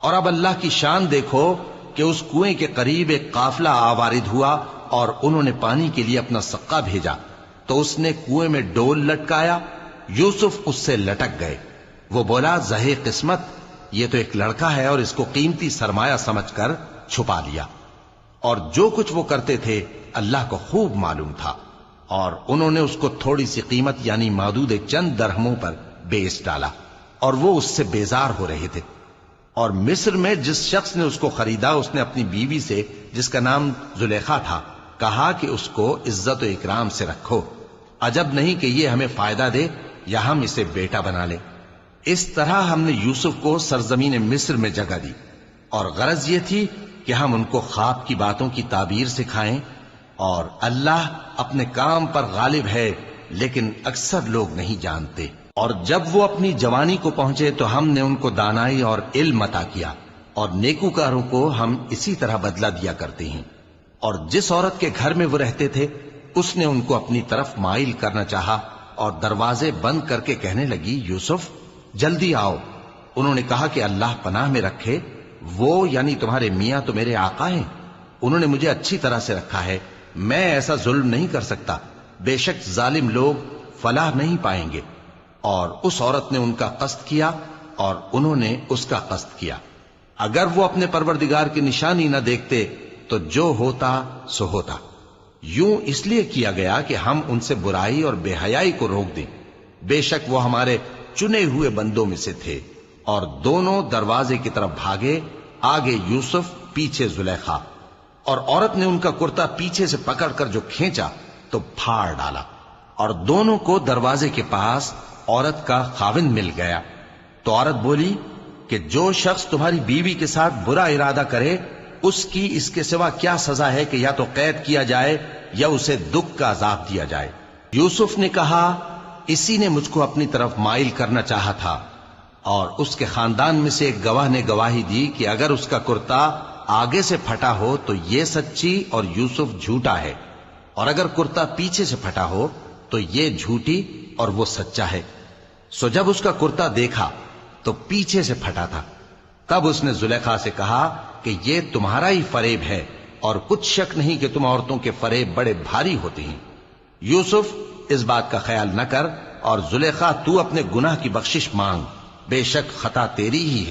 اور اب اللہ کی شان دیکھو کہ اس کنویں کے قریب ایک قافلہ آوارد ہوا اور انہوں نے پانی کے لیے اپنا سقا بھیجا تو اس نے کنویں میں ڈول لٹکایا، یوسف اس سے لٹک گئے۔ وہ بولا زہے قسمت، یہ تو ایک لڑکا ہے، اور اس کو قیمتی سرمایہ سمجھ کر چھپا لیا۔ اور جو کچھ وہ کرتے تھے اللہ کو خوب معلوم تھا، اور انہوں نے اس کو تھوڑی سی قیمت یعنی معدود چند درہموں پر بیچ ڈالا، اور وہ اس سے بیزار ہو رہے تھے۔ اور مصر میں جس شخص نے اس کو خریدا، اس نے اپنی بیوی سے جس کا نام زلیخا تھا کہا کہ اس کو عزت و اکرام سے رکھو، عجب نہیں کہ یہ ہمیں فائدہ دے یا ہم اسے بیٹا بنا لیں۔ اس طرح ہم نے یوسف کو سرزمین مصر میں جگہ دی، اور غرض یہ تھی کہ ہم ان کو خواب کی باتوں کی تعبیر سکھائیں، اور اللہ اپنے کام پر غالب ہے لیکن اکثر لوگ نہیں جانتے۔ اور جب وہ اپنی جوانی کو پہنچے تو ہم نے ان کو دانائی اور علم عطا کیا، اور نیکوکاروں کو ہم اسی طرح بدلہ دیا کرتے ہیں۔ اور جس عورت کے گھر میں وہ رہتے تھے اس نے ان کو اپنی طرف مائل کرنا چاہا، اور دروازے بند کر کے کہنے لگی یوسف جلدی آؤ۔ انہوں نے کہا کہ اللہ پناہ میں رکھے، وہ یعنی تمہارے میاں تو میرے آقا ہیں، انہوں نے مجھے اچھی طرح سے رکھا ہے، میں ایسا ظلم نہیں کر سکتا، بے شک ظالم لوگ فلاح نہیں پائیں گے۔ اور اس عورت نے ان کا قصد کیا اور انہوں نے اس کا قصد کیا۔ اگر وہ اپنے پروردگار کی نشانی نہ دیکھتے تو جو ہوتا سو ہوتا۔ یوں اس لیے کیا گیا کہ ہم ان سے برائی اور بے حیائی کو روک دیں، بے شک وہ ہمارے چنے ہوئے بندوں میں سے تھے۔ اور دونوں دروازے کی طرف بھاگے، آگے یوسف پیچھے زلیخا، اور عورت نے ان کا کرتا پیچھے سے پکڑ کر جو کھینچا تو پھاڑ ڈالا، اور دونوں کو دروازے کے پاس عورت کا خاوند مل گیا۔ تو عورت بولی کہ جو شخص تمہاری بیوی کے ساتھ برا ارادہ کرے اس کی اس کے سوا کیا سزا ہے کہ یا تو قید کیا جائے یا اسے دکھ کا عذاب دیا جائے۔ یوسف نے کہا اسی نے مجھ کو اپنی طرف مائل کرنا چاہا تھا، اور اس کے خاندان میں سے ایک گواہ نے گواہی دی کہ اگر اس کا کرتا آگے سے پھٹا ہو تو یہ سچی اور یوسف جھوٹا ہے، اور اگر کرتا پیچھے سے پھٹا ہو تو یہ جھوٹی اور وہ سچا ہے۔ سو جب اس کا کرتا دیکھا تو پیچھے سے پھٹا تھا، تب اس نے زلیخا سے کہا کہ یہ تمہارا ہی فریب ہے، اور کچھ شک نہیں کہ تم عورتوں کے فریب بڑے بھاری ہوتے ہیں۔ یوسف اس بات کا خیال نہ کر، اور زلیخا تو اپنے گناہ کی بخشش مانگ، بے شک خطا تیری ہی ہے۔